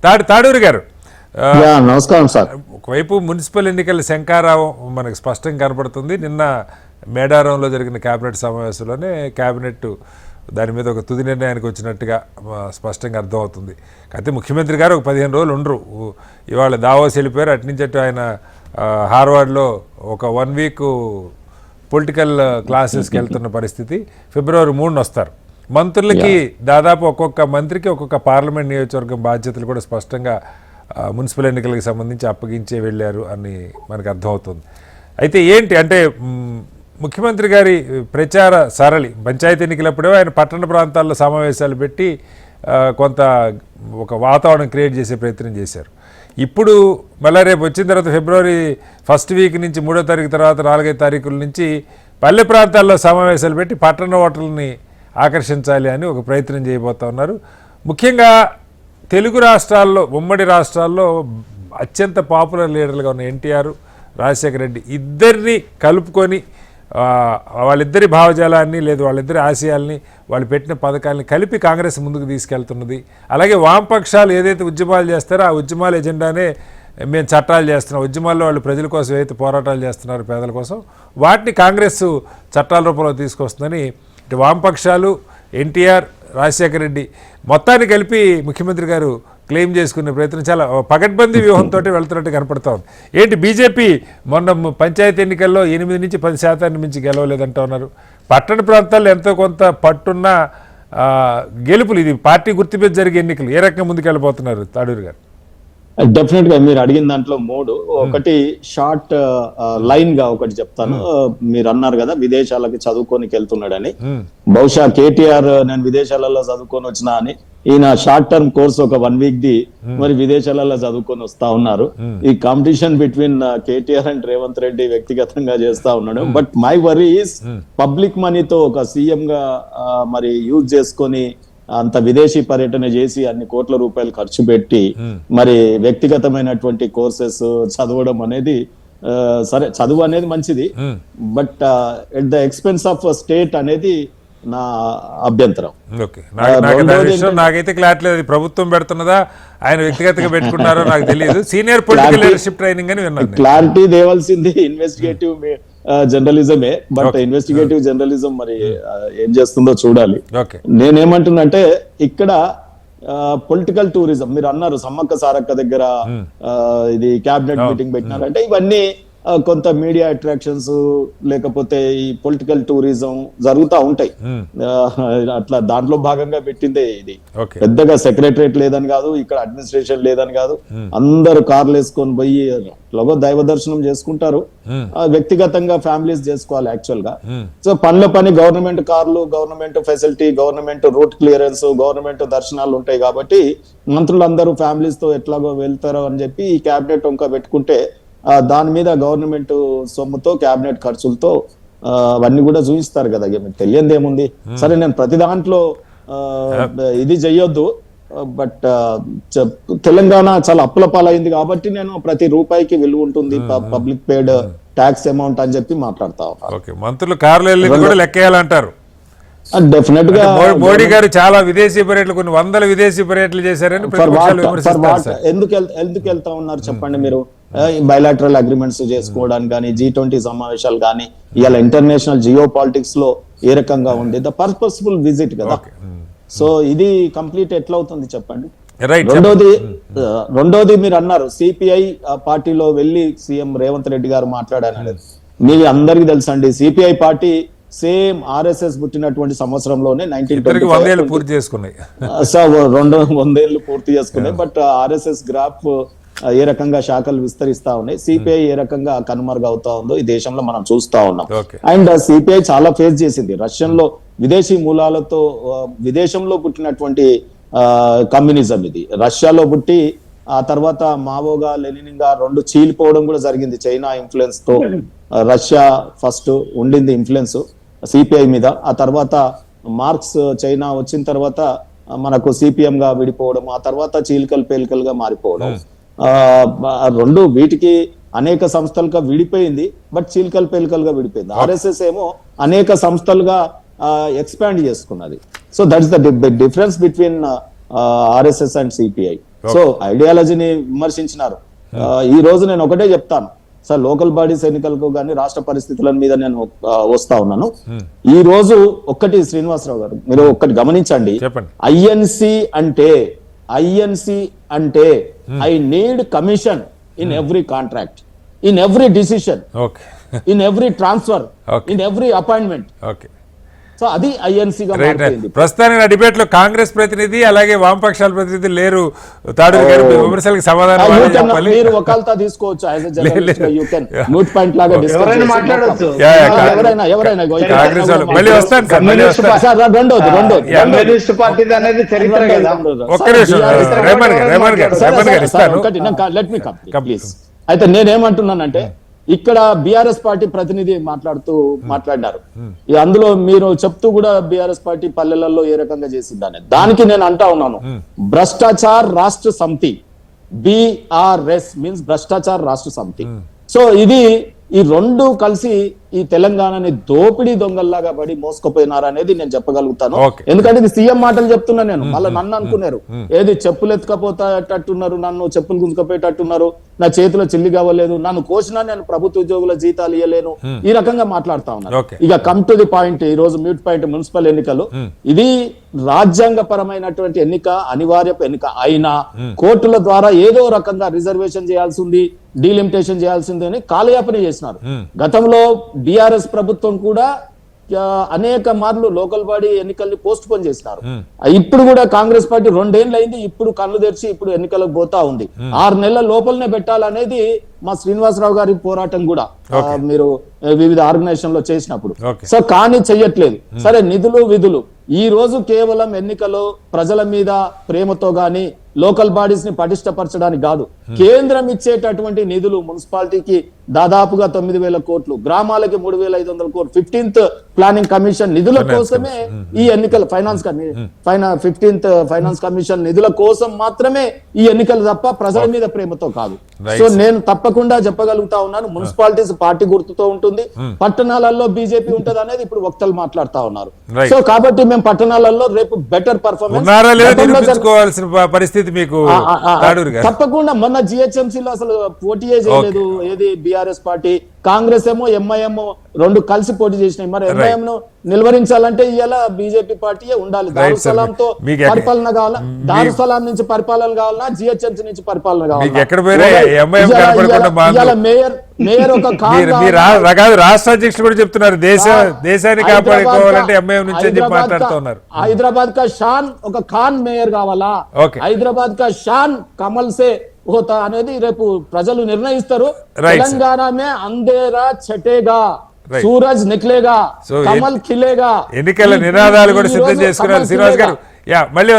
తాడూరి గారు, నమస్కారం సార్. ఒకవైపు మున్సిపల్ ఎన్నికల శంఖారావం మనకు స్పష్టంగా కనపడుతుంది. నిన్న మేడారంలో జరిగిన కేబినెట్ సమావేశంలోనే కేబినెట్ దాని మీద ఒక తుది నిర్ణయానికి వచ్చినట్టుగా స్పష్టంగా అర్థమవుతుంది. అయితే ముఖ్యమంత్రి గారు ఒక 15 రోజులు ఉండరు. ఇవాళ దావోస్ వెళ్ళిపోయారు, అట్నుంచి అటు ఆయన హార్వర్డ్లో ఒక 1 వీక్ పొలిటికల్ క్లాసెస్కి వెళ్తున్న పరిస్థితి. ఫిబ్రవరి 3న వస్తారు. మంత్రులకి దాదాపు ఒక్కొక్క మంత్రికి ఒక్కొక్క పార్లమెంట్ నియోజకవర్గం బాధ్యతలు కూడా స్పష్టంగా మున్సిపల్ ఎన్నికలకు సంబంధించి అప్పగించే వెళ్ళారు అని మనకు అర్థమవుతుంది. అయితే ఏంటి అంటే ముఖ్యమంత్రి గారి ప్రచార సరళి పంచాయతీ ఎన్నికలప్పుడే ఆయన పట్టణ ప్రాంతాల్లో సమావేశాలు పెట్టి కొంత ఒక వాతావరణం క్రియేట్ చేసే ప్రయత్నం చేశారు. ఇప్పుడు మళ్ళీ రేపు వచ్చిన తర్వాత ఫిబ్రవరి 1st వీక్ నుంచి 3వ తారీఖు తర్వాత 4వ తారీఖుల నుంచి పల్లె ప్రాంతాల్లో సమావేశాలు పెట్టి పట్టణ ఓటర్లని ఆకర్షించాలి అని ఒక ప్రయత్నం చేయబోతా ఉన్నారు. ముఖ్యంగా తెలుగు రాష్ట్రాల్లో, ఉమ్మడి రాష్ట్రాల్లో అత్యంత పాపులర్ లీడర్లుగా ఉన్న ఎన్టీఆర్, రాజశేఖర రెడ్డి ఇద్దరిని కలుపుకొని వాళ్ళిద్దరి భావజాలాన్ని లేదు వాళ్ళిద్దరి ఆశయాల్ని వాళ్ళు పెట్టిన పథకాలని కలిపి కాంగ్రెస్ ముందుకు తీసుకెళ్తున్నది. అలాగే వామపక్షాలు ఏదైతే ఉద్యమాలు చేస్తారో ఆ ఉద్యమాల ఎజెండానే మేము చట్టాలు చేస్తున్నాం. ఉద్యమాల్లో వాళ్ళు ప్రజల కోసం ఏదైతే పోరాటాలు చేస్తున్నారు పేదల కోసం, వాటిని కాంగ్రెస్ చట్టాల రూపంలో తీసుకొస్తుందని ఇటు వామపక్షాలు, ఎన్టీఆర్, రాజశేఖర రెడ్డి మొత్తాన్ని కలిపి ముఖ్యమంత్రి గారు క్లెయిమ్ చేసుకునే ప్రయత్నం చాలా పకడ్బందీ వ్యూహంతో వెళ్తున్నట్టు కనపడతా ఉంది. ఏంటి బీజేపీ మొన్న పంచాయతీ ఎన్నికల్లో 8 నుంచి 10% మించి గెలవలేదంటూ ఉన్నారు. పట్టణ ప్రాంతాల్లో ఎంతో కొంత పట్టున్న గెలుపులు, ఇది పార్టీ గుర్తు మీద జరిగే ఎన్నికలు, ఏ రకంగా ముందుకెళ్ళబోతున్నారు తాడూరి గారు? డెఫినెట్ గా మీరు అడిగిన దాంట్లో 3 ఒకటి షార్ట్ లైన్ గా ఒకటి చెప్తాను. మీరు అన్నారు కదా విదేశాలకి చదువుకోనికి వెళ్తున్నాడని. బహుశా కేటీఆర్ నేను విదేశాలలో చదువుకొని వచ్చినా అని, ఈయన షార్ట్ టర్మ్ కోర్స్ ఒక 1 వీక్ ది మరి విదేశాలలో చదువుకొని వస్తా ఉన్నారు. ఈ competition between KTR and Revanth Reddy వ్యక్తిగతంగా చేస్తా ఉన్నాడు. But my worry is public మనీతో ఒక సీఎం గా మరి యూజ్ చేసుకొని అంత విదేశీ పర్యటన చేసి అన్ని కోట్ల రూపాయలు ఖర్చు పెట్టి మరి వ్యక్తిగతమైనటువంటి కోర్సెస్ చదవడం అనేది సరే, చదువు అనేది మంచిది, but at the expense of state అనేది నా అభ్యంతరం. నాకైతే క్లారిటీ లేదు, ప్రభుత్వం పెడుతున్నదా ఆయన వ్యక్తిగతంగా పెట్టుకున్నారో నాకు తెలియదు. సీనియర్ పొలిటికల్ లీడర్షిప్ ట్రైనింగ్ అని విన్నాను. క్లారిటీ దేవాల్సింది ఇన్వెస్టిగేటివ్ జర్నలిజమే, బట్ ఇన్వెస్టిగేటివ్ జర్నలిజం మరి ఏం చేస్తుందో చూడాలి. నేనేమంటున్నంటే ఇక్కడ పొలిటికల్ టూరిజం, మీరు అన్నారు సమ్మక్క సారక్క దగ్గర ఇది క్యాబినెట్ మీటింగ్ పెట్టినారంటే ఇవన్నీ కొంత మీడియా అట్రాక్షన్స్ లేకపోతే ఈ పొలిటికల్ టూరిజం జరుగుతూ ఉంటాయి. అట్లా దాంట్లో భాగంగా పెట్టిందే ఇది. పెద్దగా సెక్రటరేట్ లేదని కాదు, ఇక్కడ అడ్మినిస్ట్రేషన్ లేదని కాదు, అందరు కార్లు వేసుకొని పోయి ఎట్లాగో దైవ దర్శనం చేసుకుంటారు. వ్యక్తిగతంగా ఫ్యామిలీస్ చేసుకోవాలి యాక్చువల్ గా. సో పనుల పని గవర్నమెంట్ కార్లు, government facility, government route clearance, government దర్శనాలు ఉంటాయి కాబట్టి మంత్రులందరూ ఫ్యామిలీస్ తో ఎట్లాగో వెళ్తారు అని చెప్పి ఈ క్యాబినెట్ వంక పెట్టుకుంటే దాని మీద గవర్నమెంట్ సొమ్ముతో క్యాబినెట్ ఖర్చులతో అవన్నీ కూడా చూపిస్తారు కదా. మీకు తెలియంది ఏముంది. సరే, నేను ప్రతి దాంట్లో ఇది చెయ్యొద్దు, బట్ తెలంగాణ చాలా అప్పుల పాలైంది కాబట్టి నేను ప్రతి రూపాయికి విలువ ఉంటుంది, పబ్లిక్ పేడ్ ట్యాక్స్ అమౌంట్ అని చెప్పి మాట్లాడతా ఉన్నాను. మంత్రులు కార్లు కూడా లెక్కేయాలంటారు. డెఫినెట్ గా మోడీ గారు చాలా విదేశీ పర్యటనలు, కొన్ని 100 విదేశీ పర్యటనలు చేశారని ఎందుకు వెళ్తా ఉన్నారు చెప్పండి మీరు? బయలాటరల్ అగ్రిమెంట్స్ చేసుకోవడానికి కానీ, G20 సమావేశాలు కానీ, ఇవాళ ఇంటర్నేషనల్ జియో పాలిటిక్స్ లో ఏ రకంగా ఉంది, ద పర్పస్ఫుల్ విజిట్ కదా. సో ఇది కంప్లీట్ ఎట్లా అవుతుంది చెప్పండి. రెండోది మీరు అన్నారు సిపిఐ పార్టీలో వెళ్ళి సీఎం రేవంత్ రెడ్డి గారు మాట్లాడారు. మీకు అందరికి తెలుసండి, సిపిఐ పార్టీ సేమ్ ఆర్ఎస్ఎస్ పుట్టినటువంటి సంవత్సరంలోనే 100 ఏళ్ళు పూర్తి చేసుకున్నాయి. 100 ఏళ్ళు పూర్తి చేసుకున్నాయి. బట్ ఆర్ఎస్ఎస్ గ్రాఫ్ ఏ రకంగా శాఖలు విస్తరిస్తా ఉన్నాయి, సిపిఐ ఏ రకంగా కనుమరుగవుతా ఉందో ఈ దేశంలో మనం చూస్తా ఉన్నాం. అండ్ సిపిఐ చాలా ఫేస్ చేసింది. రష్యన్లో విదేశీ మూలాలతో విదేశంలో పుట్టినటువంటి కమ్యూనిజం ఇది. రష్యాలో పుట్టి ఆ తర్వాత మావోగా, లెనిన్గా 2 చీలిపోవడం కూడా జరిగింది చైనా ఇన్ఫ్లుయెన్స్ తో. రష్యా ఫస్ట్ ఉండింది ఇన్ఫ్లుయెన్స్ సిపిఐ మీద, ఆ తర్వాత మార్క్స్ చైనా వచ్చిన తర్వాత మనకు సిపిఎం గా విడిపోవడం, ఆ తర్వాత చీలికలు పేలికలుగా మారిపోవడం. 2 వీటికి అనేక సంస్థలుగా విడిపోయింది, బట్ చీలికలు పేలికలుగా విడిపోయింది. ఆర్ఎస్ఎస్ ఏమో అనేక సంస్థలుగా ఎక్స్పాండ్ చేసుకున్నది. So that is the difference between RSS and CPI. So ఐడియాలజీని విమర్శించినారు. ఈ రోజు నేను ఒకటే చెప్తాను సార్, లోకల్ బాడీస్ ఎన్నికలకు కానీ రాష్ట్ర పరిస్థితుల మీద నేను వస్తా ఉన్నాను. ఈ రోజు ఒక్కటి శ్రీనివాసరావు గారు, మీరు ఒక్కటి గమనించండి. ఐఎన్సి అంటే I need commission in every contract, in every decision, in every transfer, in every appointment. So అది ఐఎన్సీ గా మారిపోయింది. ప్రస్తుతానికి డిబేట్ లో కాంగ్రెస్ ప్రతినిధి అలాగే వామపక్షాల ప్రతినిధి లేరు. తాడూరి గారు విమర్శలకు సమాధానం మీరు ఒకళ్ళతో తీసుకోవచ్చు. మ్యూట్ పాయింట్ లాగా అయితే నేనేమంటున్నానంటే, ఇక్కడ బీఆర్ఎస్ పార్టీ ప్రతినిధి మాట్లాడినారు. అందులో మీరు చెప్తూ కూడా బీఆర్ఎస్ పార్టీ పల్లెలలో ఏ రకంగా చేసిందని, దానికి నేను అంటా ఉన్నాను, భ్రష్టాచార్ రాష్ట్ర సమితి, బిఆర్ఎస్ మీన్స్ భ్రష్టాచార్ రాష్ట్ర సమితి. సో ఇది ఈ రెండు కలిసి ఈ తెలంగాణని దోపిడీ దొంగల్లాగా పడి మోసుకుపోయినారనేది నేను చెప్పగలుగుతాను. ఎందుకంటే ఇది సీఎం మాటలు చెప్తున్నా నేను. మళ్ళీ నన్ను అనుకున్నారు, ఏది చెప్పులు ఎత్తుకపోయేటట్టున్నారు, నన్ను చెప్పులు గుంజుకపోయేటట్టున్నారు, నా చేతిలో చిల్లి కావలేదు, నన్ను కోసినా నేను ప్రభుత్వ ఉద్యోగుల జీతాలు ఇవ్వలేను, ఈ రకంగా మాట్లాడుతా ఉన్నారు. ఇక కమ్ టు ది పాయింట్, ఈ రోజు మ్యూట్ పాయింట్ మున్సిపల్ ఎన్నికలు, ఇది రాజ్యాంగ పరమైనటువంటి ఎన్నిక, అనివార్యపు ఎన్నిక అయినా కోర్టుల ద్వారా ఏదో రకంగా రిజర్వేషన్ చేయాల్సి ఉంది, డీలిమిటేషన్ చేయాల్సింది అని కాలయాపన చేసినారు. గతంలో బీఆర్ఎస్ ప్రభుత్వం కూడా అనేక మార్లు లోకల్ బాడీ ఎన్నికల్ని పోస్ట్ పోన్ చేసినారు. ఇప్పుడు కూడా కాంగ్రెస్ పార్టీ 2 ఏళ్ళు అయింది, ఇప్పుడు కళ్ళు తెరిచి ఇప్పుడు ఎన్నికలకు పోతా ఉంది. 6 నెలల లోపలనే పెట్టాలనేది మా శ్రీనివాసరావు గారి పోరాటం కూడా మీరు వివిధ ఆర్గనైజేషన్ లో చేసినప్పుడు. సో కానీ చెయ్యట్లేదు. సరే, నిధులు విధులు ఈ రోజు కేవలం ఎన్నికలు ప్రజల మీద ప్రేమతో గాని లోకల్ బాడీస్ ని పటిష్టపరచడానికి కాదు, కేంద్రం ఇచ్చేటటువంటి నిధులు మున్సిపాలిటీకి దాదాపుగా 9,000 కోట్లు, గ్రామాలకి 3,500 కోట్లు, 15th ప్లానింగ్ కమిషన్ నిధుల కోసమే ఈ ఎన్నికలు, 15th ఫైనాన్స్ కమిషన్ నిధుల కోసం మాత్రమే ఈ ఎన్నికలు తప్ప ప్రజల మీద ప్రేమతో కాదు. సో నేను తప్పకుండా చెప్పగలుగుతా ఉన్నాను, మున్సిపాలిటీస్ పార్టీ గుర్తుతో ఉంటుంది, పట్టణాలలో బీజేపీ ఉంటది అనేది ఇప్పుడు వక్తలు మాట్లాడుతా ఉన్నారు. సో కాబట్టి మేము పట్టణాలలో రేపు బెటర్ పర్ఫార్మెన్స్ పరిస్థితి మీకు తప్పకుండా. మొన్న జిహెచ్ఎంసీ లో అసలు పోటీయే చేయలేదు ఏది బీఆర్ఎస్ పార్టీ, కాంగ్రెస్ ఏమో ఎంఐఎం 2 కలిసి పోటీ చేసినాయి. మరి ఎంఐఎం ను నిలువరించాలంటే ఇలా బీజేపీ పార్టీయే ఉండాలి. దారుసలాంతో పరిపాలన కావాలా, దారుసలాం నుంచి పరిపాలన కావాలన్నా, జిహెచ్ఎంసీ నుంచి పరిపాలన కావాలా, మేయర్ ఒక రాష్ట్ర అధ్యక్షులు కూడా చెప్తున్నారు దేశాన్ని కాపాడుకోవాలంటే ఎంఐఎం నుంచి మాట్లాడుతున్నారు. హైదరాబాద్ కా షాన్ ఒక ఖాన్ మేయర్ కావాలా, హైదరాబాద్ కా షాన్ కమల్ సే హోతా అనేది రేపు ప్రజలు నిర్ణయిస్తారు. తెలంగాణ మే అంధేరా చటేగా, సూరజ్ నిక్లేగా, కమల్ ఖిలేగా. ఎన్నికల నినాదాలు కూడా సిద్ధం చేసుకున్నారు శ్రీనివాస్ గారు. మళ్ళీ